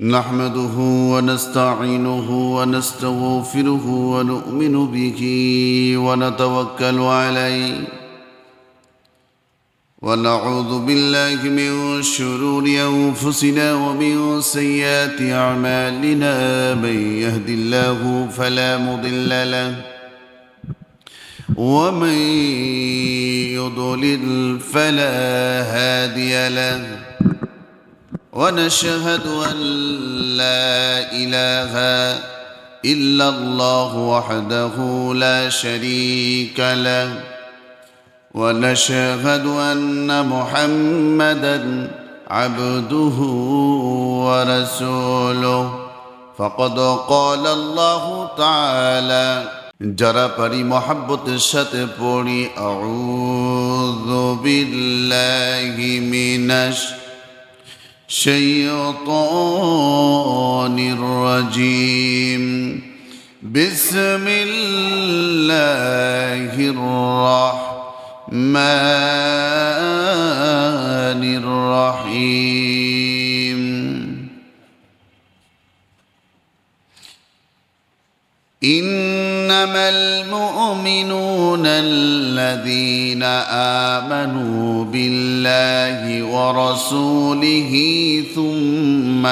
نحمده ونستعينه ونستغفره ونؤمن به ونتوكل عليه ونعوذ بالله من شرور أنفسنا ومن سيئات أعمالنا من يهد الله فلا مضل له ومن يضلل فلا هادي له ونشهد أن لا إله إلا الله وحده لا شريك له ونشهد أن محمدًا عبده ورسوله فقد قال الله تعالى যারা পারি মহব্বতের সাথে পড়ি আউযু বিল্লাহি মিনাশ শাইতানির রাজিম বিসমিল্লাহির রাহমানির রহিম إنما المؤمنون الذين آمنوا بالله ورسوله ثم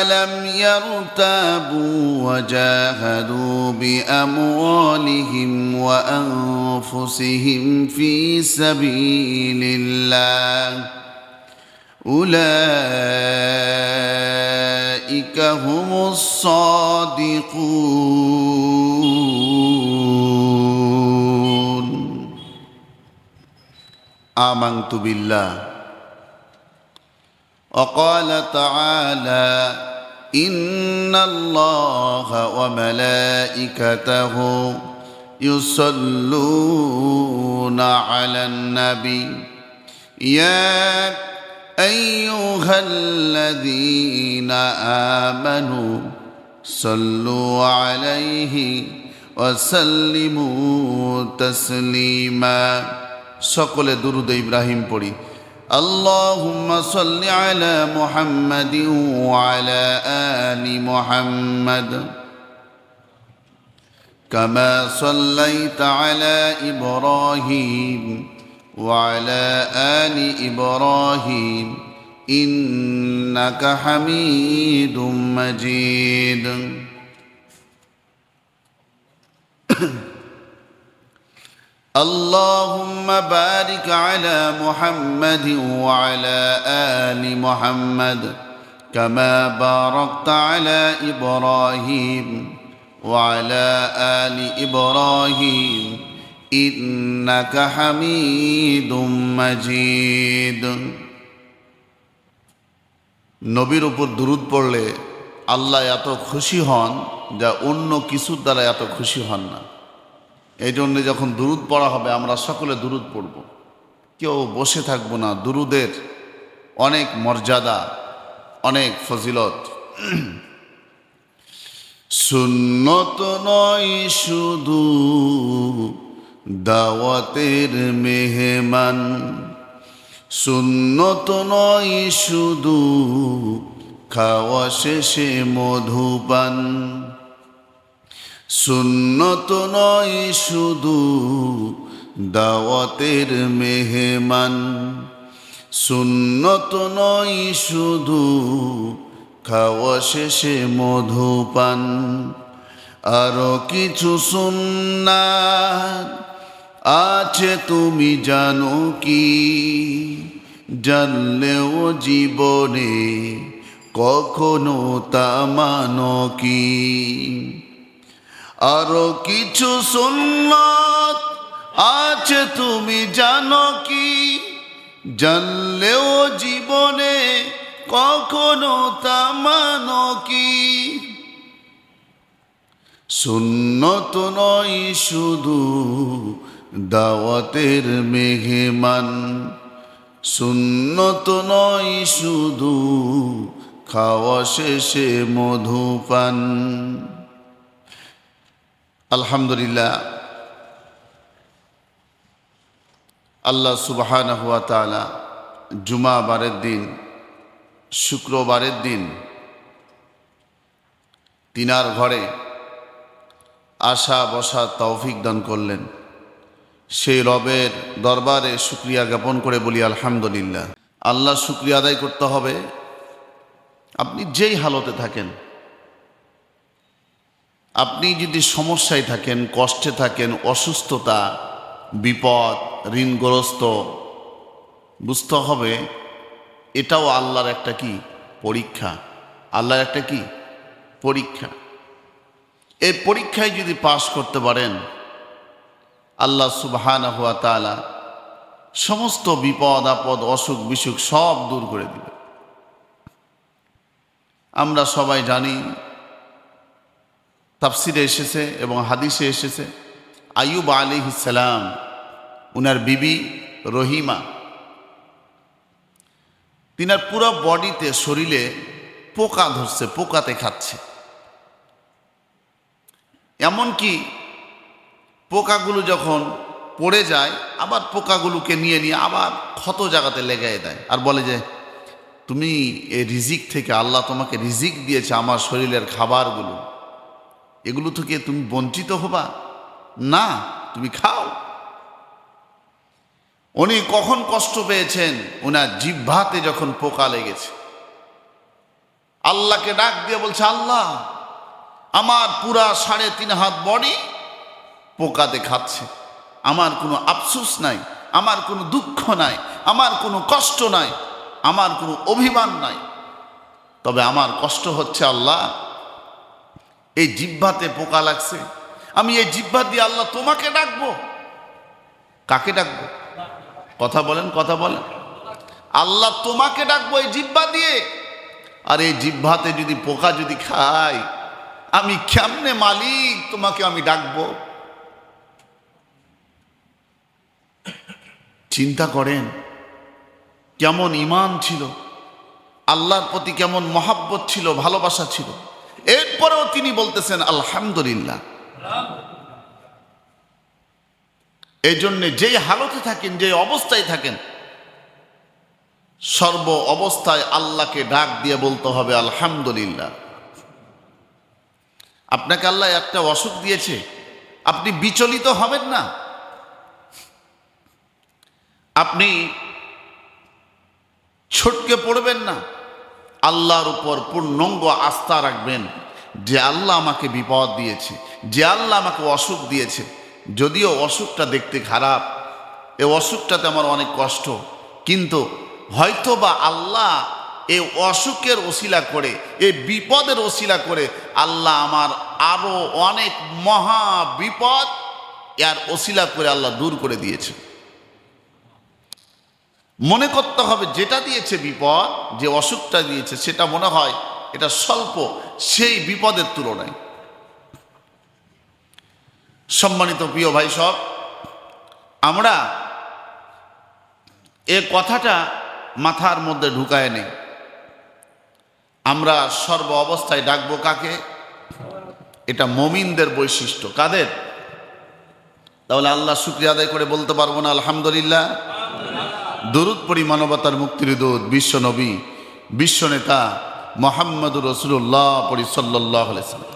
لم يرتابوا وجاهدوا بأموالهم وأنفسهم في سبيل الله أولئك هم الصادقون آمنت بالله وقال تعالى إن الله وملائكته يصلون على النبي يا أيها الذين آمنوا صلوا عليه وسلموا تسليما সকলে দুরূদ ইব্রাহিম পড়ি اللهم صل على محمد وعلى آل محمد كما صليت على إبراهيم وعلى آل إبراهيم إنك حميد مجيد اللهم بارك على محمد وعلى آل محمد كما باركت على إبراهيم وعلى آل إبراهيم إنك حميد مجيد নবীর উপর দুরূদ পড়লে আল্লাহ এত খুশি হন যা অন্য কিছুর দ্বারা এত খুশি হন না। এই জন্য যখন দুরূদ পড়া হবে আমরা সকলে দুরূদ পড়ব, কেউ বসে থাকবো না। দুরূদের অনেক মর্যাদা, অনেক ফজিলত। সুন্নত নয় শুধু দাওয়াতের মেহমান, সুন্নত নয় শুধু খাওয়া শেষে মধুপান, সুন্নত নয় শুধু দাওয়াতের মেহমান, সুন্নত নয় শুধু খাওয়া শেষে মধুপান, আরো কিছু সুন্নাত আছে তুমি জানো কি? জানলেও জীবনে কখনো তা মানো কি? আরো কিছু সুন্নাত আছে তুমি জানো কি? জানলেও জীবনে কখনো তা মানো কি? সুন্নত নয় শুধু দাওয়াতের মেহমান, সুন্নত নয় শুধু খাওয়া শেষে মধুপান। আলহামদুলিল্লাহ, আল্লাহ সুবহানাহু ওয়া তাআলা জুমাবারের দিন, শুক্রবারের দিন তিনার ঘরে আসা বসা তৌফিক দান করলেন। সেই রবের দরবারে শুকরিয়া জ্ঞাপন করে বলি আলহামদুলিল্লাহ। আল্লাহ শুকরিয়া আদায় করতে হবে। আপনি যেই হালতে থাকেন, আপনি যদি সমস্যায় থাকেন, কষ্টে থাকেন, অসুস্থতা, বিপদ, ঋণগ্রস্ত, বুঝতে হবে এটাও আল্লাহর একটা কি পরীক্ষা। আল্লাহর একটা কি পরীক্ষা। এই পরীক্ষায় যদি পাশ করতে পারেন, আল্লাহ সুবহানাহু ওয়া তাআলা সমস্ত বিপদ আপদ, অসুখ বিসুখ সব দূর করে দিবে। আমরা সবাই জানি, তাফসিরে এসেছে এবং হাদিসে এসেছে, আইয়ুব আলাইহিস সালাম, উনার বিবি রহিমা, তিনার পুরো বডিতে, শরীরে পোকা ধরছে, পোকাতে খাচ্ছে। এমনকি পোকাগুলো যখন পড়ে যায়, আবার পোকাগুলোকে নিয়ে নিয়ে আবার ক্ষত জায়গাতে লেগায় দেয়, আর বলে যে তুমি এই রিজিক থেকে, আল্লাহ তোমাকে রিজিক দিয়েছে, আমার শরীরের খাবারগুলো, এগুলো থেকে তুমি বঞ্চিত হবা না, তুমি খাও। উনি কখন কষ্ট পেয়েছেন? ওনার জিহ্বাতে যখন পোকা লেগেছে। আল্লাহকে ডাক দিয়ে বলছে, আল্লাহ আমার পুরা 3.5 হাত বডি পোকাতে খাচ্ছে, আমার কোনো আফসোস নাই, আমার কোনো দুঃখ নাই, আমার কোনো কষ্ট নাই, আমার কোনো অভিমান নাই, তবে আমার কষ্ট হচ্ছে আল্লাহ এই জিহ্বাতে পোকা লাগছে। আমি এই জিহ্বা দিয়ে আল্লাহ তোমাকে ডাকবো। কাকে ডাকবো? কথা বলেন, কথা বলেন। আল্লাহ তোমাকে ডাকবো এই জিহ্বা দিয়ে। আর এই জিহ্বাতে যদি পোকা যদি খাই, আমি কেমনে মালিক তোমাকে আমি ডাকবো? চিন্তা করেন কেমন ঈমান ছিল, আল্লাহর প্রতি কেমন মহাব্বত ছিল, ভালোবাসা ছিল। এরপরেও তিনি বলতেছেন আলহামদুলিল্লাহ। এই জন্যে যেই হালতে থাকেন, যে অবস্থায় থাকেন, সর্ব অবস্থায় আল্লাহকে ডাক দিয়ে বলতে হবে আলহামদুলিল্লাহ। আপনাকে আল্লাহ একটা অসুখ দিয়েছে, আপনি বিচলিত হবেন না। আপনি ছটকে পড়বেন না। আল্লাহর উপর পূর্ণাঙ্গ আস্থা রাখবেন যে আল্লাহ আমাকে বিপদ দিয়েছে, যে আল্লাহ আমাকে অসুখ দিয়েছে। যদিও অসুখটা দেখতে খারাপ, এই অসুখটাতে আমার অনেক কষ্ট, কিন্তু হয়তো বা আল্লাহ এই অসুখের ওসিলা করে, এই বিপদের ওসিলা করে আল্লাহ আমার আরো অনেক মহা বিপদ এর ওসিলা করে আল্লাহ দূর করে দিয়েছে। মনে করতে হবে যেটা দিয়েছে বিপদ, যে অসুখটা দিয়েছে, সেটা মনে হয় এটা স্বল্প সেই বিপদের তুলনায়। সম্মানিত প্রিয় ভাই সব, আমরা এ কথাটা মাথার মধ্যে ঢুকায় নেই। আমরা সর্ব অবস্থায় ডাকবো কাকে? এটা মুমিনদের বৈশিষ্ট্য। কাদের? তাহলে আল্লাহ শুকরিয়া আদায় করে বলতে পারবো না আলহামদুলিল্লাহ? দরুদ পড়ি মানবতার মুক্তির দূত, বিশ্ব নবী, বিশ্ব নেতা মুহাম্মদুর রাসূলুল্লাহ পড়ি সাল্লাল্লাহু আলাইহি ওয়াসাল্লাম।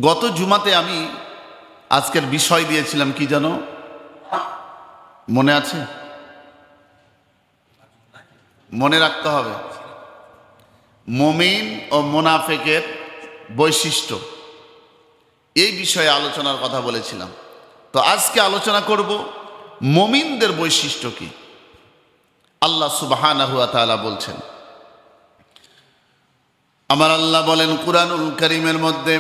গত জুমাতে আমি আজকের বিষয় দিয়েছিলাম কি জানো? মনে আছে? মনে রাখতে হবে। মুমিন ও মুনাফিকের বৈশিষ্ট্য, এই বিষয়ে আলোচনার কথা বলেছিলাম। তো আজকে আলোচনা করব মুমিনদের বৈশিষ্ট্য কি। আল্লাহ সুবহানাহু ওয়া তাআলা বলছেন, আমার আল্লাহ বলেন কুরআনুল কারীমের মধ্যে,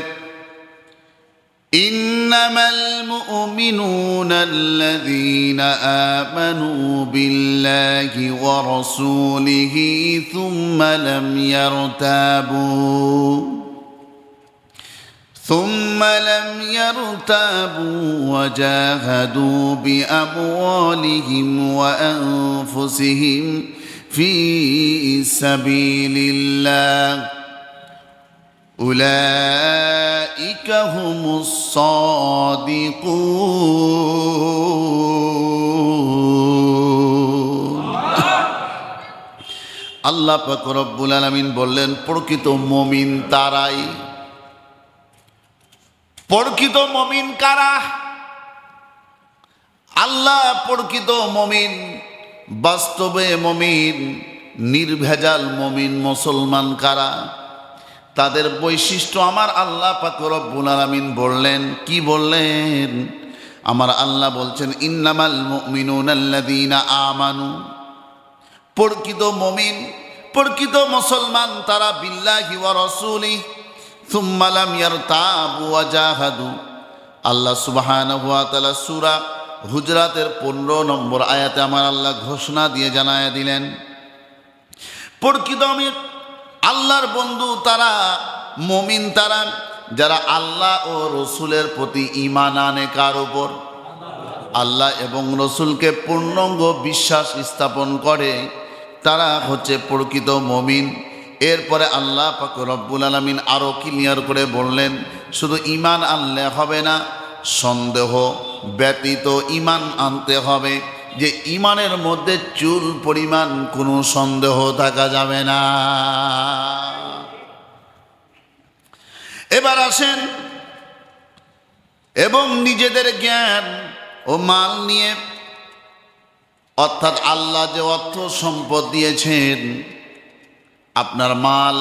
ইন্নামাল মুমিনুনা আল্লাযীনা আমানু বিল্লাহি ওয়া রাসূলিহি থুম্মা লাম يرتابوا وجاهدوا بأموالهم وأنفسهم في سبيل الله উলাইকা হুমুস সাদিকুন। আল্লাহ পাক রব্বুল আলামিন বললেন, প্রকৃত মুমিন তারাই। প্রকৃত মুমিন কারা? আল্লাহ প্রকৃত মুমিন, বাস্তবে মুমিন, নির্ভেজাল মুমিন মুসলমান কারা? তাদের বৈশিষ্ট্য আমার আল্লাহ পাক রব্বুল আলামিন বললেন। কি বললেন? আমার আল্লাহ বলছেন, ইন্নামাল মুমিনুনা আল্লাযীনা আমানু। প্রকৃত মুমিন, প্রকৃত মুসলমান তারা বিল্লাহি ওয়া রাসূলিহি সুম্মা লাম ইয়ারতাবু ওয়া জাহাদু। আল্লাহ সুবহানাহু ওয়া তাআলা সূরা হুজরাতের 15 নম্বর আয়াতে আমার আল্লাহ ঘোষণা দিয়ে জানায়া দিলেন, প্রকৃত মুমিন আল্লাহর বন্ধু তারা, মুমিন তারা যারা আল্লাহ ও রসুলের প্রতি ঈমান আনে। কার উপর? আল্লাহ এবং রসুলকে পূর্ণাঙ্গ বিশ্বাস স্থাপন করে, তারা হচ্ছে প্রকৃত মুমিন। এরপরে আল্লাহ পাক রব্বুল আলামিন আরও ক্লিয়ার করে বললেন, শুধু ঈমান আনলে হবে না, সন্দেহ ব্যতীত ঈমান আনতে হবে, যে ঈমানের মধ্যে চুল পরিমাণ কোনো সন্দেহ থাকা যাবে না। এবার আসেন, এবং নিজেদের জ্ঞান ও মাল নিয়ে, অর্থাৎ আল্লাহ যে অর্থ সম্পদ দিয়েছেন, আপনার মাল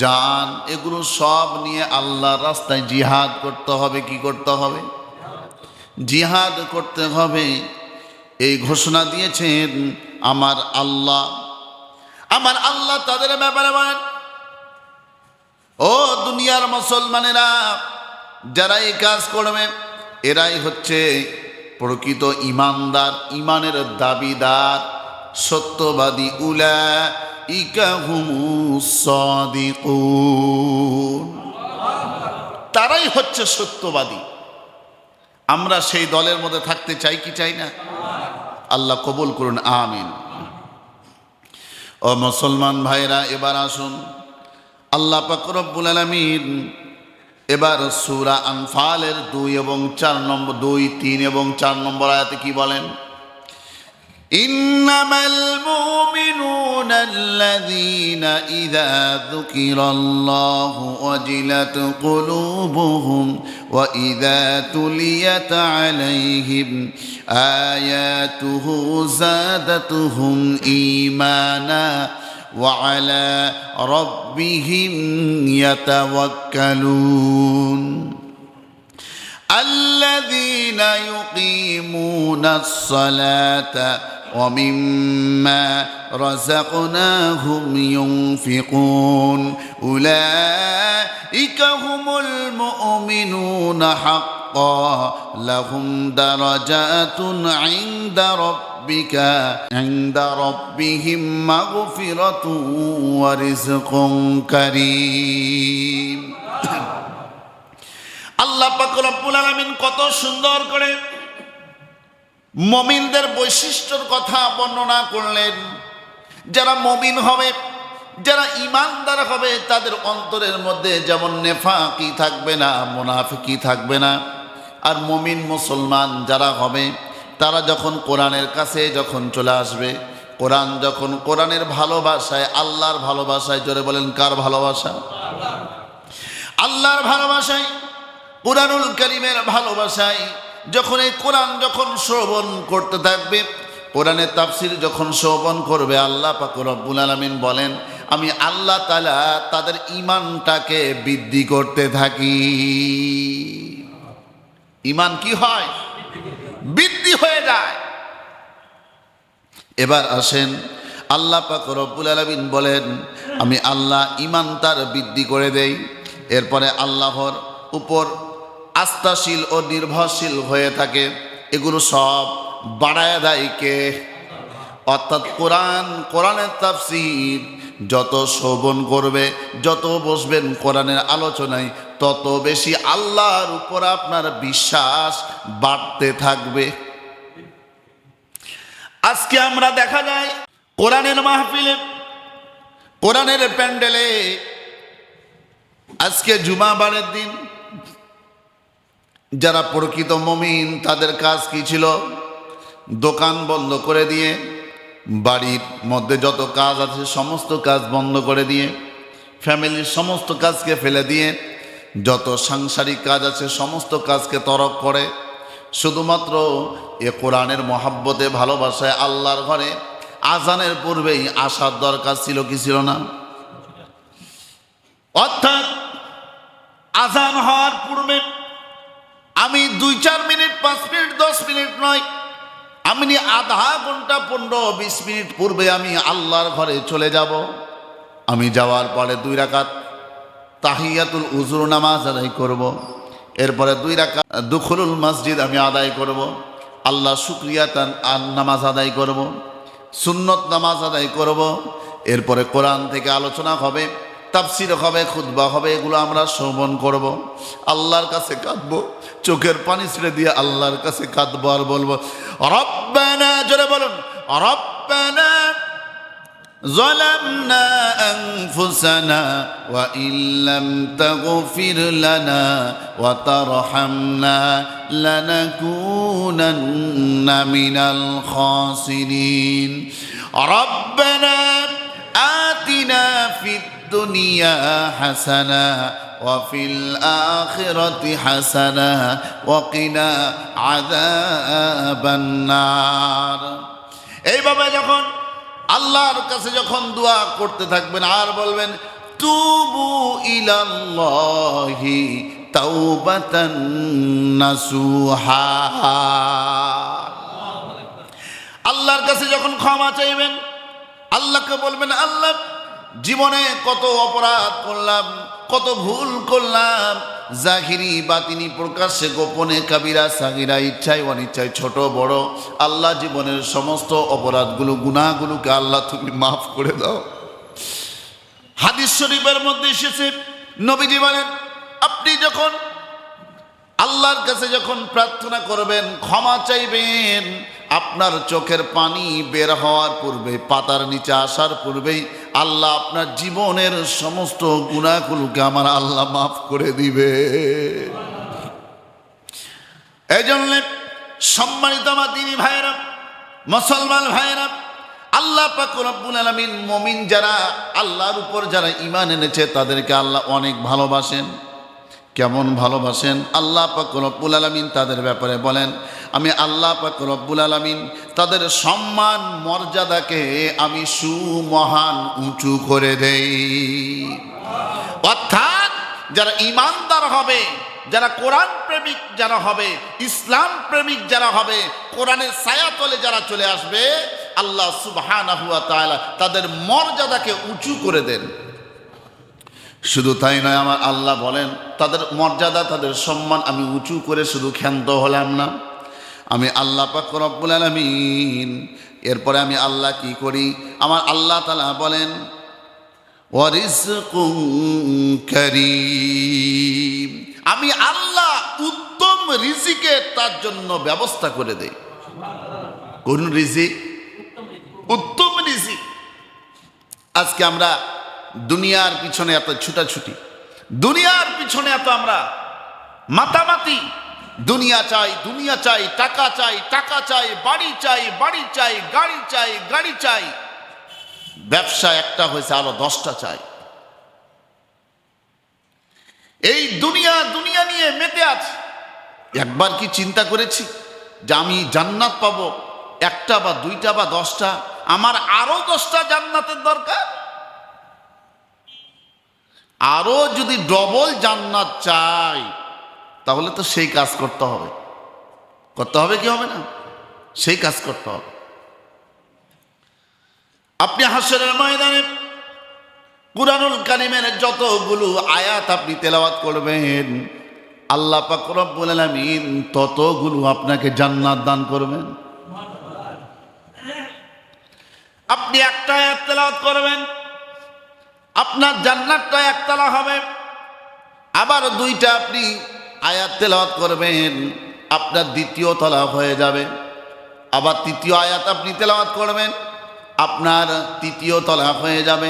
জান এগুলো সব নিয়ে আল্লাহর রাস্তায় জিহাদ করতে হবে। কি করতে হবে? জিহাদ করতে হবে। এই ঘোষণা দিয়েছেন আমার আল্লাহ। আমার আল্লাহ তাদের ব্যাপারে বলেন, ও দুনিয়ার মুসলমানেরা, যারা এই কাজ করবে এরাই হচ্ছে প্রকৃত ঈমানদার, ঈমানের দাবিদার, সত্যবাদী। উলাইকা হুমুস সাদিকুন। তারাই হচ্ছে সত্যবাদী। আমরা সেই দলের মধ্যে থাকতে চাই কি চাই না? আল্লাহ কবুল করুন, আমিন। ও মুসলমান ভাইরা, এবার আসুন, আল্লাহ পাক রব্বুল আলামিন এবার সূরা আনফালের 2 এবং 4 নম্বর 2, 3 এবং 4 নম্বর আয়াতে কি বলেন? ইন্নামাল মুমিনুনা আল্লাযীনা ইযা যুকিরাল্লাহু ওয়াজিলাত কুলুবুহুম ওয়া ইযা তুলিয়াত আলাইহিম আয়াতুহু যাদাতুহুম ঈমানা ওয়া আলা রাব্বিহিম ইয়াতাওয়াক্কালুন। আল্লাযীনা ইউকিমুনাস সালাতা ওয়া মিম্মা রাযাকনাহুম ইউনফিকুন। উলাইকা হুমুল মুমিনুনা হাক্কান লাহুম দারাজাতুন ইনদা রাব্বিহিম মাগফিরাতুন ওয়া রিজকুন কারীম। আল্লাহ পাক রব্বুল আলামিন কত সুন্দর করে মুমিনদের বৈশিষ্ট্যের কথা বর্ণনা করলেন। যারা মুমিন হবে, যারা ঈমানদার হবে, তাদের অন্তরের মধ্যে যেমন নেফাকি থাকবে না, মুনাফিকি থাকবে না। আর মুমিন মুসলমান যারা হবে, তারা যখন কোরআনের কাছে যখন চলে আসবে, কোরআন যখন কোরআনের ভালোবাসায়, আল্লাহর ভালোবাসায়, জোরে বলেন কার ভালোবাসা? আল্লাহর ভালোবাসায়, কুরআনুল কারীমের ভালোবাসায় যখন এই কোরআন যখন শ্রবণ করতে থাকবে, কোরআনের তাফসীর যখন শ্রবণ করবে, আল্লাহ পাক রব্বুল আলামিন বলেন, আমি আল্লাহ তাআলা তাদের ঈমানটাকে বৃদ্ধি করতে থাকি। ঈমান কি হয়? বৃদ্ধি হয়ে যায়। এবার আসেন, আল্লাহ পাক রব্বুল আলামিন বলেন, আমি আল্লাহ ঈমান তার বৃদ্ধি করে দেই। এরপরে আল্লাহর উপর আস্থাশীল ও নির্ভরশীল হয়ে থাকে। এগুলো সব বাড়ায় দেয় কে? অর্থাৎ কোরআনের তাফসীর যত শ্রবণ করবে, যত বসবেন কোরআনের আলোচনায়, তত বেশি আল্লাহর উপর আপনার বিশ্বাস বাড়তে থাকবে। আজকে আমরা দেখা যায় কোরআনের মাহফিলে, কোরআনের প্যান্ডেলে আজকে জুমাবারের দিন। যারা প্রকৃত মুমিন তাদের কাজ কি ছিল? দোকান বন্ধ করে দিয়ে, বাড়ির মধ্যে যত কাজ আছে সমস্ত কাজ বন্ধ করে দিয়ে, ফ্যামিলির সমস্ত কাজকে ফেলে দিয়ে, যত সাংসারিক কাজ আছে সমস্ত কাজকে তরক করে শুধুমাত্র এ কোরআনের মহাব্বতে ভালোবাসায় আল্লাহর ঘরে আজানের পূর্বেই আসার দরকার ছিল কি ছিল না? অর্থাৎ আজান হওয়ার পূর্বে আমি 2-4 মিনিট, 5 মিনিট, 10 মিনিট নয়, আমি আধা ঘন্টা, 15-20 মিনিট পূর্বে আমি আল্লাহর ঘরে চলে যাব। আমি যাওয়ার পরে 2 রাকাত তাহিয়াতুল উজুর নামাজ আদায় করব। এরপরে 2 রাকাত দুখুলুল মসজিদ আমি আদায় করব। আল্লাহ শুকরিয়া নামাজ আদায় করব, সুন্নত নামাজ আদায় করব। এরপরে কোরআন থেকে আলোচনা হবে, তাফসির হবে, খুতবা হবে, এগুলো আমরা শ্রবণ করব। আল্লাহর কাছে কাঁদবো, চোখের পানি ছেড়ে দিয়ে আল্লাহর কাছে কাঁদবো আর বলবো রব্বানা, জোরে বলুন, রব্বানা ظلمنا أنفسنا وإن لم تغفر لنا وترحمنا لنكونن من الخاسرين ربنا آتنا في الدنيا حسنة وفي الآخرة حسنة وقنا عذاب النار। এইভাবে যখন আল্লাহর কাছে যখন দোয়া করতে থাকবেন আর বলবেন তুবু ইলাল্লাহি তাওবাতান নাসুহা, আল্লাহর কাছে যখন ক্ষমা চাইবেন, আল্লাহকে বলবেন আল্লাহ জীবনে কত অপরাধ করলাম, কত ভুল করলাম, জাহিরি বাতিনি, প্রকাশ্যে গোপনে, কাবিরা সাগিরা, ইচ্ছায় অনিচ্ছায়, ছোট বড়, আল্লাহ জীবনের সমস্ত অপরাধগুলো, গুনাহগুলোকে আল্লাহ তুমি মাফ করে দাও। হাদিস শরীফের মধ্যে এসেছে, নবীজি বলেন আপনি যখন আল্লাহর কাছে যখন প্রার্থনা করবেন, ক্ষমা চাইবেন, আপনার চোখের পানি বের হওয়ার পূর্বে, পাতার নিচে আসার পূর্বেই আল্লাহ আপনার জীবনের সমস্ত গুনাহগুলোকে আমার আল্লাহ মাফ করে দিবে। এই জন্য সম্মানিত আমার দিনী ভাইরা, মুসলমান ভাইরা, আল্লাহ পাক রব্বুল আলামিন মুমিন যারা আল্লাহর উপর যারা ঈমান এনেছে তাদেরকে আল্লাহ অনেক ভালোবাসেন। কেমন ভালোবাসেন? আল্লাহ পাক রব্বুল আলামিন তাদের ব্যাপারে বলেন আমি আল্লাহ পাক রব্বুল আলামিন তাদের সম্মান মর্যাদাকে আমি সুমহান উঁচু করে দেই। অর্থাৎ যারা ঈমানদার হবে, যারা কোরআন প্রেমিক যারা হবে, ইসলাম প্রেমিক যারা হবে, কোরআনের ছায়াতলে যারা চলে আসবে, আল্লাহ সুবহানাহু ওয়া তাআলা তাদের মর্যাদাকে উঁচু করে দেন। শুধু তাই নয়, আমার আল্লাহ বলেন তাদের মর্যাদা, তাদের সম্মান আমি উঁচু করে শুধু ক্ষান্ত হলাম না, আমি আল্লাহ পাক রব্বুল আলামিন এরপরে আমি আল্লাহ কি করি? আমার আল্লাহ তাআলা বলেন ওয়ারিজকুম কারীম, আমি আল্লাহ উত্তম রিজিকের তার জন্য ব্যবস্থা করে দেই। কোন রিজিক? উত্তম রিজিক। আজকে আমরা দুনিয়ার পিছনে এত ছুটাছুটি, দুনিয়ার পিছনে এত আমরা মাতামাতি, দুনিয়া চাই, দুনিয়া চাই, টাকা চাই, টাকা চাই, বাড়ি চাই, বাড়ি চাই, গাড়ি চাই, গাড়ি চাই, ব্যবসা একটা হয়েছে আরো 10টা চাই। এই দুনিয়া দুনিয়া নিয়ে মেতে আছে। একবার কি চিন্তা করেছি যে আমি জান্নাত পাবো 1টা বা 2টা বা 10টা? আমার আরো 10টা জান্নাতের দরকার। আরো যদি ডবল জান্নাত চাই তাহলে তো সেই কাজ করতে হবে। করতে হবে কি হবে না? সেই কাজ করতে হবে। আপনি হাশরের ময়দানে কুরআনুল কারীমের যতগুলো আয়াত আপনি তেলাওয়াত করবেন, আল্লাহ পাক রব্বুল আলামিন ততগুলো আপনাকে জান্নাত দান করবেন। আপনি একটা আয়াত তেলাওয়াত করবেন, আপনার জান্নাতটা একতলা হবে। আবার 2টা আপনি আয়াত তেলাওয়াত করবেন, আপনার 2য় তলা হয়ে যাবে। আবার 3য় আয়াত আপনি তেলাওয়াত করবেন, আপনার 3য় তলা হয়ে যাবে।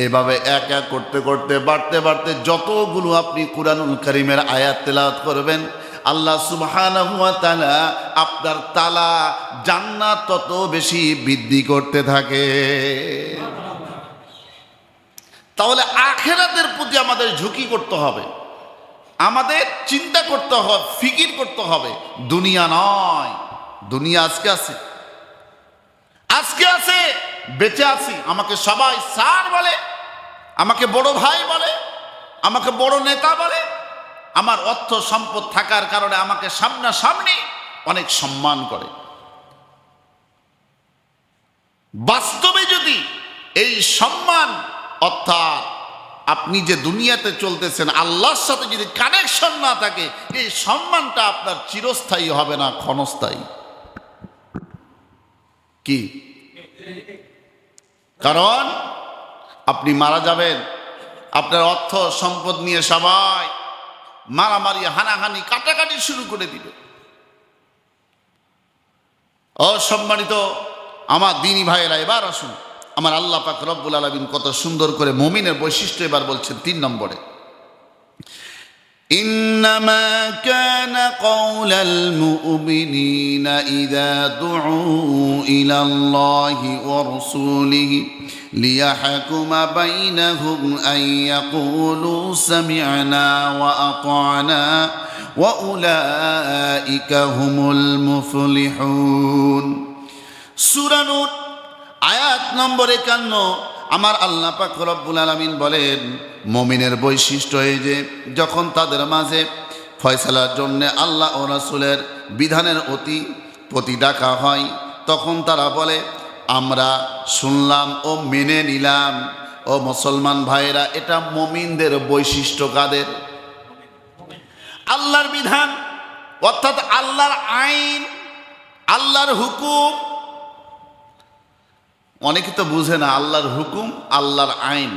এভাবে এক এক করতে করতে বাড়তে বাড়তে যতগুলো আপনি কুরআনুল কারীমের আয়াত তেলাওয়াত করবেন, আল্লাহ সুবহানাহু ওয়া তাআলা আপনার তালা জান্নাত তত বেশি বৃদ্ধি করতে থাকে। তাহলে আখিরাতের প্রতি আমাদের ঝুঁকি করতে হবে, আমাদের চিন্তা করতে হবে, ফিকির করতে হবে। দুনিয়া নয়, দুনিয়া আজকে আছে, আজকে আছে, বেঁচে আছি, আমাকে সবাই স্যার বলে, আমাকে বড় ভাই বলে, আমাকে বড় নেতা বলে, আমার অর্থ সম্পদ থাকার কারণে আমাকে সামনাসামনি অনেক সম্মান করে। বাস্তবে যদি এই সম্মান, অর্থাৎ আপনি যে দুনিয়াতে চলতেছেন আল্লাহর সাথে যদি কানেকশন না থাকে, এই সম্মানটা আপনার চিরস্থায়ী হবে না, ক্ষণস্থায়ী। কি কারণ আপনি মারা যাবেন, আপনার অর্থ সম্পদ নিয়ে সবাই মারামারি, হানাহানি, কাটাকাটি শুরু করে দিবে। অসম্মানিত আমার দ্বীনী ভাইয়েরা, এবার আসুন আমার আল্লাহ পাক রব্বুল আলামিন কত সুন্দর করে মুমিনের বৈশিষ্ট্য এবার বলছেন 3 নম্বরে, ইন্নামা কানা কওলাল মুমিনিনা ইযা দুউ ইলাল্লাহি ওয়া রাসূলিহি লিয়াহকুমা বাইনাহুম আন ইয়াকুলু সামি'না ওয়া আতা'না ওয়া উলাইকা হুমুল মুফলিহুন। সূরা নূর আয়াত নম্বর 51। আমার আল্লাহ পাক রব্বুল আলামিন বলেন, মুমিনের বৈশিষ্ট্য এই যে যখন তাদের মাঝে ফয়সালার জন্য আল্লাহ ও রাসূলের বিধানের প্রতি ডাকা হয়, তখন তারা বলে আমরা শুনলাম ও মেনে নিলাম। ও মুসলমান ভাইরা, এটা মুমিনদের বৈশিষ্ট্য। কাদের? আল্লাহর বিধান, অর্থাৎ আল্লাহর আইন, আল্লাহর হুকুম। অনেকে তো বুঝে না আল্লাহর হুকুম, আল্লাহর আইন।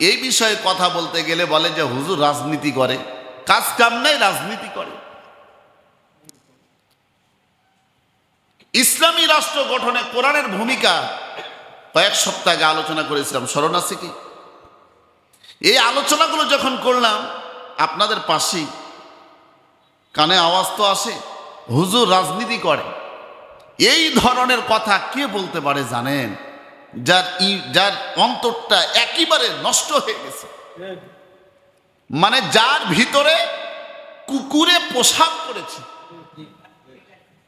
এই বিষয়ে কথা বলতে গেলে বলে যে হুজুর রাজনীতি করে, কাজ কাম নাই, রাজনীতি করে। ইসলামী রাষ্ট্র গঠনে কোরআনের ভূমিকা কয়েক সপ্তাহ আগে আলোচনা করেছিলাম, স্মরণ আছে কি? এই আলোচনাগুলো যখন করলাম আপনাদের পাশেই কানে আওয়াজ তো আসে, হুজুর রাজনীতি করে। এই ধরনের কথা কে বলতে পারে জানেন? যার অন্তরটা একেবারে নষ্ট হয়ে গেছে, মানে যার ভিতরে কুকুরে প্রসাব করেছে,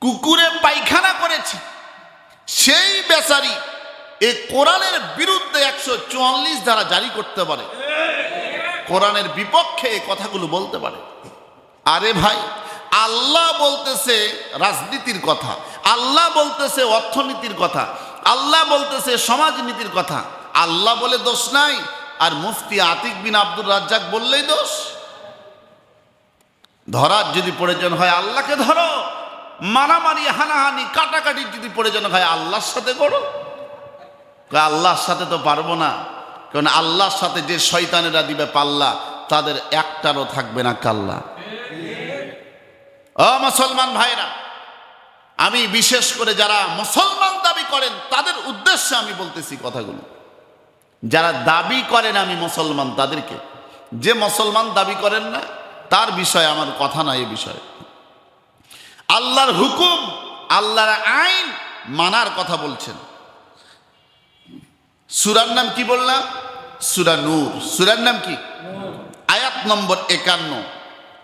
কুকুরে পায়খানা করেছে, সেই বেচারি এই কোরআনের বিরুদ্ধে 144 ধারা জারি করতে পারে, কোরআনের বিপক্ষে এই কথাগুলো বলতে পারে। আরে ভাই, আল্লাহ বলতেছে রাজনীতির কথা, আল্লাহ বলতেছে অর্থনীতির কথা, আল্লাহ বলতেছে সমাজনীতির কথা। আল্লাহ বলে দোষ নাই, আর মুফতি আতিক বিন আব্দুর রাজ্জাক বললেই দোষ। ধরার যদি প্রয়োজন হয় আল্লাহকে ধরো, মারামারি, হানাহানি, কাটাকাটির যদি প্রয়োজন হয় আল্লাহর সাথে করো। আল্লাহর সাথে তো পারবো না, কারণ আল্লাহর সাথে যে শয়তানেরা দিবে পাল্লা, তাদের একটারও থাকবে না কাল্লা। ও মুসলমান ভাইরা, আমি বিশেষ করে যারা মুসলমান দাবি করেন তাদের উদ্দেশ্যে আমি বলতেছি কথাগুলো। যারা দাবি করেন আমি মুসলমান, তাদেরকে, যে মুসলমান দাবি করেন না তার বিষয়ে আমার কথা না। এই বিষয়ে আল্লাহর হুকুম, আল্লাহর আইন মানার কথা বলছেন। সূরার নাম কি বললাম? সূরা নূর। সূরার নাম কি? আয়াত নম্বর 51।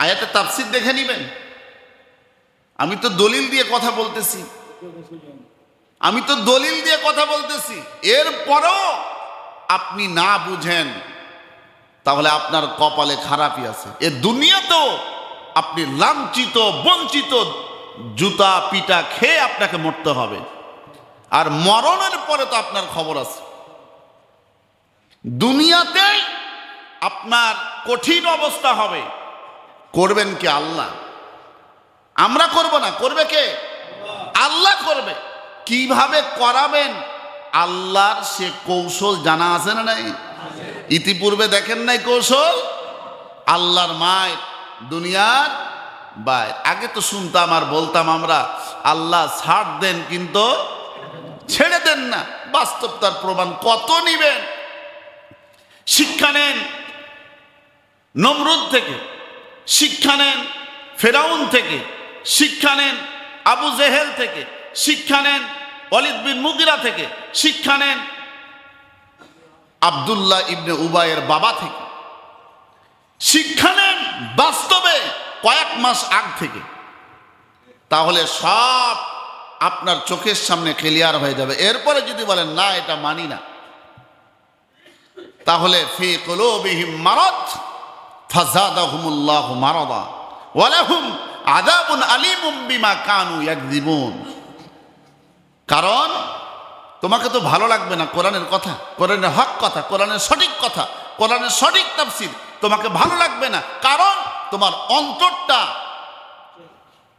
আয়াতের তাফসীর দেখে নেবেন। আমি তো দলিল দিয়ে কথা বলতেছি, আমি তো দলিল দিয়ে কথা বলতেছি। এরপরও আপনি না বুঝেন তাহলে আপনার কপালে খারাপই আছে। এ দুনিয়াতেও আপনি লাঞ্ছিত, বঞ্চিত, জুতা পিটা খেয়ে আপনাকে মরতে হবে, আর মরণের পরে তো আপনার খবর আছে। দুনিয়াতেই আপনার কঠিন অবস্থা হবে। করবেন কি? আল্লাহ। আমরা করব না, করবে কে? আল্লাহ করবে। কিভাবে করাবেন আল্লাহর সে কৌশল জানা আছে না নাই? ইতিপূর্বে দেখেন নাই কৌশল? আল্লাহর মায়ের, দুনিয়ার বাইর। আগে তো শুনতাম আর বলতাম আমরা, আল্লাহ ছাড় দেন কিন্তু ছেড়ে দেন না। বাস্তব তার প্রমাণ কত নিবেন? শিক্ষা নেন নমরুদ থেকে, শিক্ষা নেন ফেরাউন থেকে, শিক্ষা নেন আবু জেহেল থেকে, শিক্ষা নেন ওয়ালিদ বিন মুগিরা থেকে, শিক্ষা নেন আব্দুল্লাহ ইবনে উবাইয়ের বাবা থেকে, শিক্ষা নেন বাস্তবে কয়েক মাস আগ থেকে। তাহলে সব আপনার চোখের সামনে ক্লিয়ার হয়ে যাবে। এরপরে যদি বলেন না এটা মানি না, তাহলে ফি কুলুবিহিম মারাদ ফাযাদাহুমুল্লাহু মারাদা ওয়া লাহুম আযাবুন আলীমুম বিমা কানু ইয়াকযিবুন। কারণ তোমাকে তো ভালো লাগবে না কোরআনের কথা, কোরআনের হক কথা, কোরআনের সঠিক কথা, কোরআনের সঠিক তাফসীর তোমাকে ভালো লাগবে না, কারণ তোমার অন্তরটা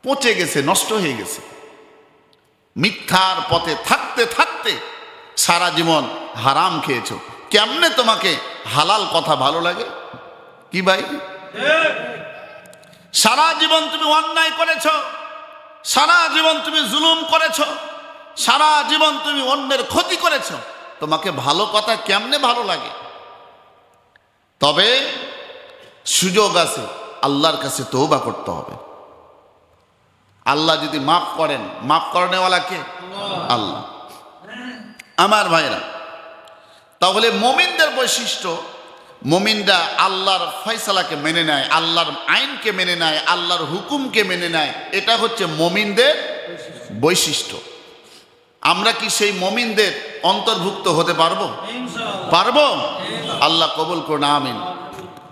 পচে গেছে, নষ্ট হয়ে গেছে। মিথ্যার পথে থাকতে থাকতে সারা জীবন হারাম খেয়েছো, কেমনে তোমাকে হালাল কথা ভালো লাগে? কি ভাই, সারা জীবন তুমি অন্যায় করেছো, সারা জীবন তুমি জুলুম করেছো, সারা জীবন তুমি অন্যের ক্ষতি করেছো, তোমাকে ভালো কথা কেমনে ভালো লাগে? তবে সুযোগ আছে, আল্লাহর কাছে তওবা করতে হবে। আল্লাহ যদি মাফ করেন, মাফ করনেওয়ালা কে? আল্লাহ। আমার ভাইরা, তাহলে মুমিনদের বৈশিষ্ট্য, মুমিনরা আল্লাহর ফয়সালাকে মেনে নেয়, আল্লাহর আইনকে মেনে নেয়, আল্লাহর হুকুমকে মেনে নেয়। এটা হচ্ছে মুমিনদের বৈশিষ্ট্য। আমরা কি সেই মুমিনদের অন্তর্ভুক্ত হতে পারবো? পারবো? আল্লাহ কবুল করুন, আমিন।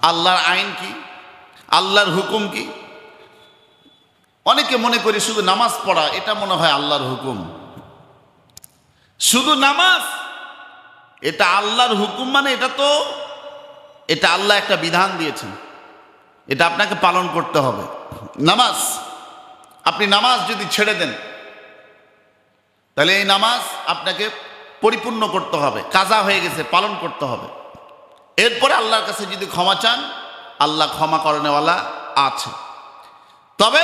আল্লাহর আইন কি, আল্লাহর হুকুম কি? অনেকে মনে করি শুধু নামাজ পড়া, এটা মনে হয় আল্লাহর হুকুম। শুধু নামাজ এটা আল্লাহর হুকুম মানে এটা আল্লাহ একটা বিধান দিয়েছেন, এটা আপনাকে পালন করতে হবে। নামাজ, আপনি নামাজ যদি ছেড়ে দেন তাহলে এই নামাজ আপনাকে পরিপূর্ণ করতে হবে, কাজা হয়ে গেছে, পালন করতে হবে। এরপরে আল্লাহর কাছে যদি ক্ষমা চান, আল্লাহ ক্ষমা করনেওয়ালা আছে। তবে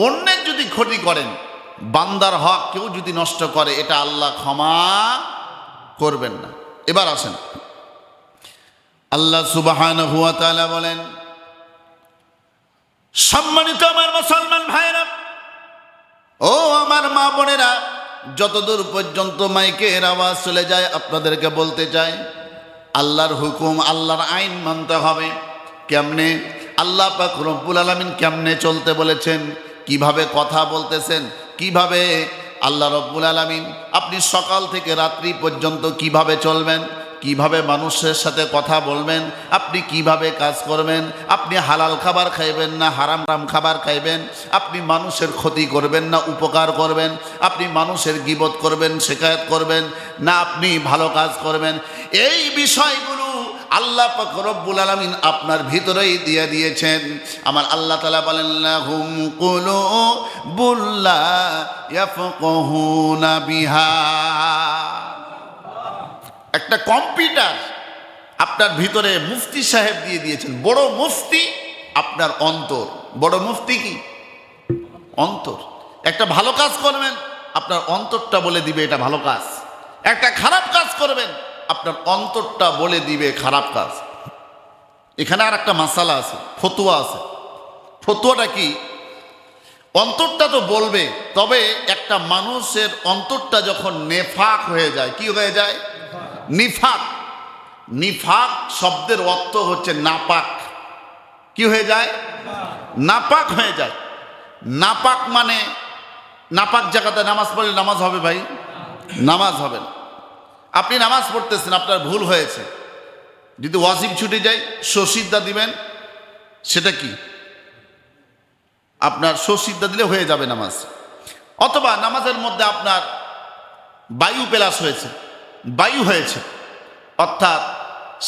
অন্যের যদি ক্ষতি করেন, বান্দার হক কেউ যদি নষ্ট করে, এটা আল্লাহ ক্ষমা করবেন না। এবার আসেন, আল্লাহ সুবহানাহু ওয়া তাআলা বলেন, সম্মানিত আমার মুসলমান ভাইরা, ও আমার মা বোনেরা, যতদূর পর্যন্ত মাইকের আওয়াজ চলে যায় আপনাদেরকে বলতে চাই, আল্লাহর হুকুম, আল্লাহর আইন মানতে হবে। কেমনে? আল্লাহ পাক রব্বুল আলামিন কেমনে চলতে বলেছেন, কিভাবে কথা বলতেছেন, কিভাবে আল্লাহ রব্বুল আলামিন, আপনি সকাল থেকে রাত্রি পর্যন্ত কিভাবে চলবেন, কিভাবে মানুষের সাথে কথা বলবেন, আপনি কিভাবে কাজ করবেন, আপনি হালাল খাবার খাইবেন না হারাম খাবার খাইবেন, আপনি মানুষের ক্ষতি করবেন না উপকার করবেন, আপনি মানুষের গীবত করবেন, শিকায়াত করবেন না আপনি ভালো কাজ করবেন, এই বিষয়গুলো আল্লাহ পাক রব্বুল আলামিন আপনার ভিতরেই দিয়ে দিয়েছেন। আমার আল্লাহ তাআলা বলেন, লাহুম কুলুবুন লা ইয়াফকাহুনা বিহা। একটা কম্পিউটার আপনার ভিতরে মুফতি সাহেব দিয়ে দিয়েছেন, বড় মুফতি আপনার অন্তর। বড় মুফতি কি? অন্তর। একটা ভালো কাজ করবেন, আপনার অন্তরটা বলে দিবে এটা ভালো কাজ। একটা খারাপ কাজ করবেন, আপনার অন্তরটা বলে দিবে খারাপ কাজ। এখানে আর একটা মাসালা আছে, ফতুয়া আছে। ফতুয়াটা কি? অন্তরটা তো বলবে, তবে একটা মানুষের অন্তরটা যখন নেফাক হয়ে যায়, কি হয়ে যায়? নিফাক। নিফাক শব্দের অর্থ হচ্ছে নাপাক। কি হয়ে যায়? নাপাক হয়ে যায়। নাপাক মানে, নাপাক জায়গাতে নামাজ পড়লে নামাজ হবে ভাই? নামাজ হবে না। আপনি নামাজ পড়তেছেন, আপনার ভুল হয়েছে, যদি ওয়াজিব ছুটে যায় সসিদ্ধা দিবেন, সেটা কি? আপনার সসিদ্ধা দিলে হয়ে যাবে নামাজ। অথবা নামাজের মধ্যে আপনার বায়ু পেলাস হয়েছে, বায়ু হয়েছে, অর্থাৎ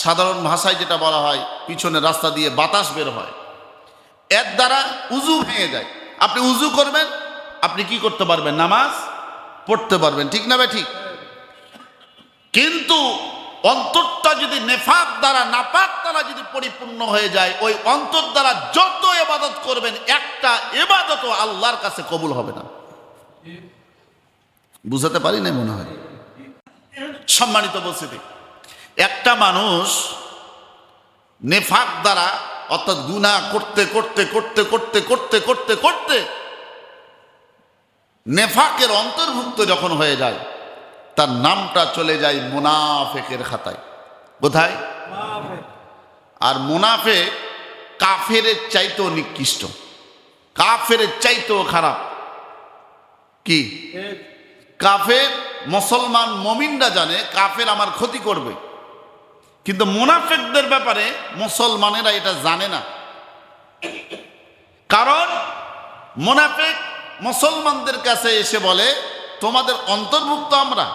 সাধারণ ভাষায় যেটা বলা হয় পিছনের রাস্তা দিয়ে বাতাস বের হয়, এর দ্বারা উজু ভেঙে যায়। আপনি উজু করবেন, আপনি কি করতে পারবেন? নামাজ পড়তে পারবেন, ঠিক না ভাই? ঠিক। কিন্তু অন্তরটা যদি নেফাক দ্বারা, নাপাক দ্বারা যদি পরিপূর্ণ হয়ে যায়, ওই অন্তর দ্বারা যত ইবাদত করবেন, একটা ইবাদতও আল্লাহর কাছে কবুল হবে না। বুঝাতে পারি না মনে হয়? সম্মানিত উপস্থিতি, একটা মানুষ নেফাক দ্বারা অর্থাৎ গুনাহ করতে করতে করতে করতে করতে করতে করতে নেফাকের অন্তর্ভুক্ত যখন হয়ে যায়, তার নামটা চলে যায় মুনাফেকের খাতায়। কোথায়? আর মুনাফেক কাফেরের চাইতেও নিকৃষ্ট, কাফেরের চাইতেও খারাপ। কি? কাফের মুসলমান মুমিনরা জানে কাফের আমার ক্ষতি করবে, কিন্তু মুনাফিকদের ব্যাপারে মুসলমানেরা এটা জানে না। কারণ মুনাফিক মুসলমানদের কাছে এসে বলে তোমাদের অন্তর্ভুক্ত, আমরা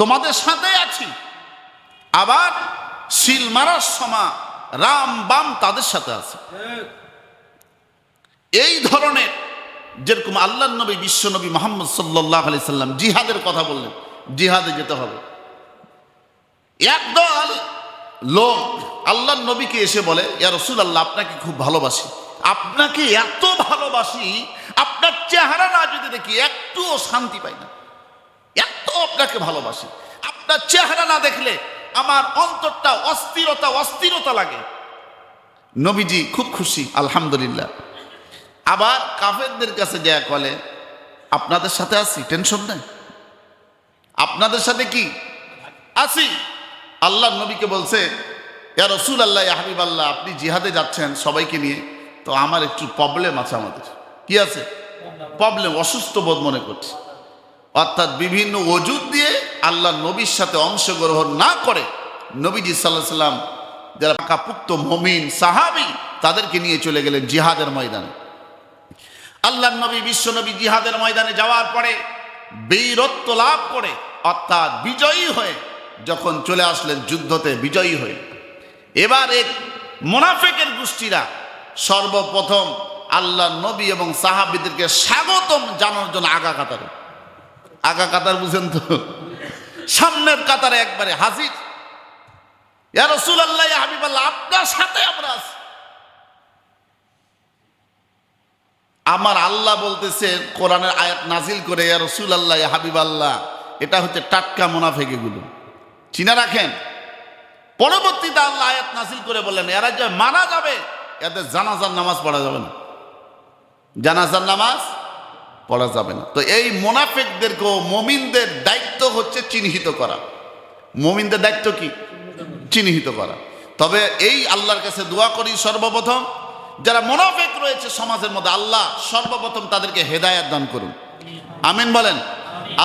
তোমাদের সাথে আছি, আবার শিল মারার সময় রাম বাম তাদের সাথে আছে। এই ধরনের, যেরকম আল্লাহর নবী বিশ্ব নবী মুহাম্মদ সাল্লাল্লাহু আলাইহি সাল্লাম জিহাদের কথা বললেন, জিহাদে যেতে হবে। একদল লোক আল্লাহর নবীকে এসে বলে, ইয়া রাসূলুল্লাহ, আপনাকে খুব ভালোবাসি, আপনাকে এত ভালোবাসি, আপনার চেহারা না যদি দেখি একটুও শান্তি পাই না, এত আপনাকে ভালোবাসি, আপনার চেহারা না দেখলে আমার অন্তরটা অস্থিরতা অস্থিরতা লাগে। নবীজি খুব খুশি, আলহামদুলিল্লাহ। আবার কাফেরদের কাছে যা বলে, আপনাদের সাথে আছি, টেনশন নেই, আপনাদের সাথে কি আছি। আল্লাহর নবীকে বলছে, ইয়া রাসূলুল্লাহ, ইয়া হাবিবাল্লাহ, আপনি জিহাদে যাচ্ছেন সবাইকে নিয়ে, তো আমার একটু প্রবলেম আছে। আমাদের কি আছে? প্রবলেম, অসুস্থ বোধ মনে করছি। অর্থাৎ বিভিন্ন ওজুদ দিয়ে আল্লাহর নবীর সাথে অংশগ্রহণ না করে নবীজি সাল্লাল্লাহু আলাইহি সাল্লাম যারা পাকাপুক্ত মুমিন সাহাবী, তাদেরকে নিয়ে চলে গেলেন জিহাদের ময়দানে। আল্লাহর নবী বিশ্ব নবী জিহাদের ময়দানে যাওয়ার পরে বীরত্ব লাভ করে, অর্থাৎ বিজয়ী হয়ে যখন চলে আসলেন যুদ্ধতে বিজয়ী হয়ে, এবার এক মুনাফিকের গোষ্ঠীরা সর্বপ্রথম আল্লাহর নবী এবং সাহাবীদেরকে স্বাগতম জানানোর জন্য আগা কাতার বুঝেন তো, সামনের কাতারে একবারে হাজির। ইয়া রাসূলুল্লাহ, ইয়া হাবিবাল্লাহ, আপনার সাথে আমরা আছি। আমার আল্লাহ বলতেছে কোরআনের আয়াত নাজিল করে, ইয়া রাসূলুল্লাহ, ইয়া হাবিবাল্লাহ, এটা হচ্ছে টাটকা মুনাফিক, এগুলো চিনা রাখেন। পরবর্তীতে আল্লাহ আয়াত নাজিল করে বললেন, এরা যে মারা যাবে, এদের জানাজার নামাজ পড়া যাবে না, জানাজার নামাজ পড়া যাবে না। তো এই মুনাফিকদেরকেও মুমিনদের দায়িত্ব হচ্ছে চিহ্নিত করা। মুমিনদের দায়িত্ব কি? চিহ্নিত করা। তবে এই আল্লাহর কাছে দোয়া করি, সর্বপ্রথম যারা মুনাফিক রয়েছে সমাজের মধ্যে, আল্লাহ সর্বপ্রথম তাদেরকে হেদায়েত দান করুন। আমিন বলেন।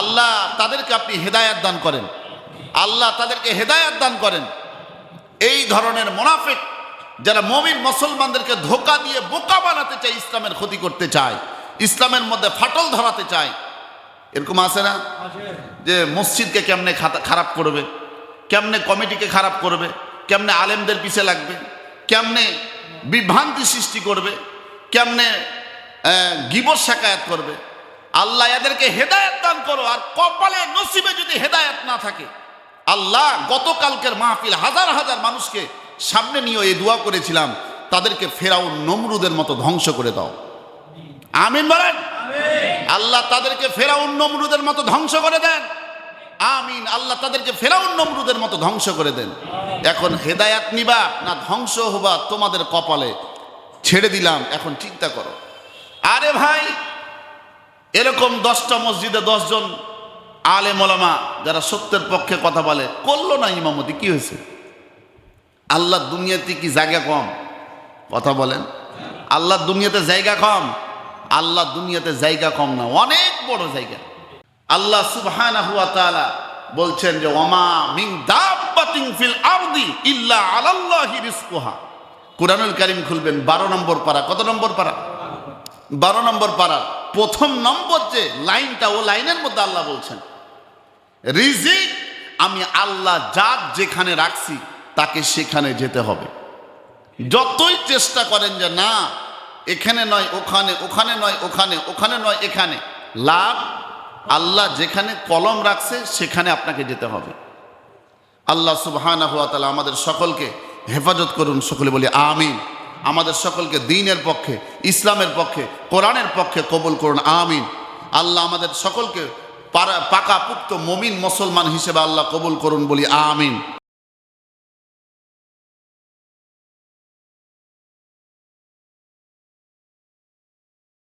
আল্লাহ তাদেরকে আপনি হেদায়েত দান করেন, আল্লাহ তাদেরকে হেদায়েত দান করেন। এই ধরনের মুনাফিক যারা মুমিন মুসলমানদেরকে ধোঁকা দিয়ে বোকা বানাতে চায়, ইসলামের ক্ষতি করতে চায়, ইসলামের মধ্যে ফাটল ধরাতে চায়, এরকম আছে না? যে মসজিদকে কেমনে খারাপ করবে, কেমনে কমিটিকে খারাপ করবে, কেমনে আলেমদের পিছে লাগবে, কেমনে বিভ্রান্তি সৃষ্টি করবে, কেমনে গীবত শাকায়াত করবে। আল্লাহ এদেরকে হেদায়েত দান করো। আর কপালে নসিবে যদি হেদায়েত না থাকে, আল্লাহ গতকালকের মাহফিল হাজার হাজার মানুষকে সামনে নিয়ে এই দোয়া করেছিলাম, তাদেরকে ফেরাউন নমরুদের মতো ধ্বংস করে দাও। আমিন বলেন। আল্লাহ তাদেরকে ফেরাউন নমরুদের মতো ধ্বংস করে দেন। আমিন। আল্লাহ তাদেরকে ফেরাউন নমরুদের মতো ধ্বংস করে দেন। এখন হেদায়াত নিবা না ধ্বংস হবা, তোমাদের কপালে, ছেড়ে দিলাম, এখন চিন্তা করো। আরে ভাই, এরকম 10টা মসজিদে 10 জন আলেম ওলামা যারা সত্যের পক্ষে কথা বলে করলো না ইমামতি, কি হয়েছে? আল্লাহর দুনিয়াতে কি জায়গা কম? কথা বলেন। আল্লাহর দুনিয়াতে জায়গা কম? আল্লাহর দুনিয়াতে জায়গা কম না, অনেক বড় জায়গা। আল্লাহ সুবহানাহু ওয়া তাআলা বলছেন যে ওমা মিন দাব্বাতিন ফিল আরদি ইল্লা আলাল্লাহি রিজকুহা। কুরআনুল কারীম খুলবেন 12 নম্বর পারা। কত নম্বর পারা? 12 নম্বর পারা। প্রথম নম্বর যে লাইনটা, ও লাইনের মধ্যে আল্লাহ বলছেন রিজিক আমি আল্লাহ যার যেখানে রাখছি তাকে সেখানে যেতে হবে। যতই চেষ্টা করেন যে না এখানে নয় ওখানে, ওখানে নয় ওখানে, ওখানে নয় এখানে, লাভ আল্লাহ যেখানে কলম রাখছে সেখানে আপনাকে যেতে হবে। আল্লাহ সুবহানাহু ওয়া তাআলা আমাদের সকলকে হেফাজত করুন, সকলে বলি আমিন। আমাদের সকলকে দ্বীনের পক্ষে, ইসলামের পক্ষে, কোরআনের পক্ষে কবুল করুন, আমিন। আল্লাহ আমাদের সকলকে পাকাপুক্ত মুমিন মুসলমান হিসেবে আল্লাহ কবুল করুন, বলি আমিন।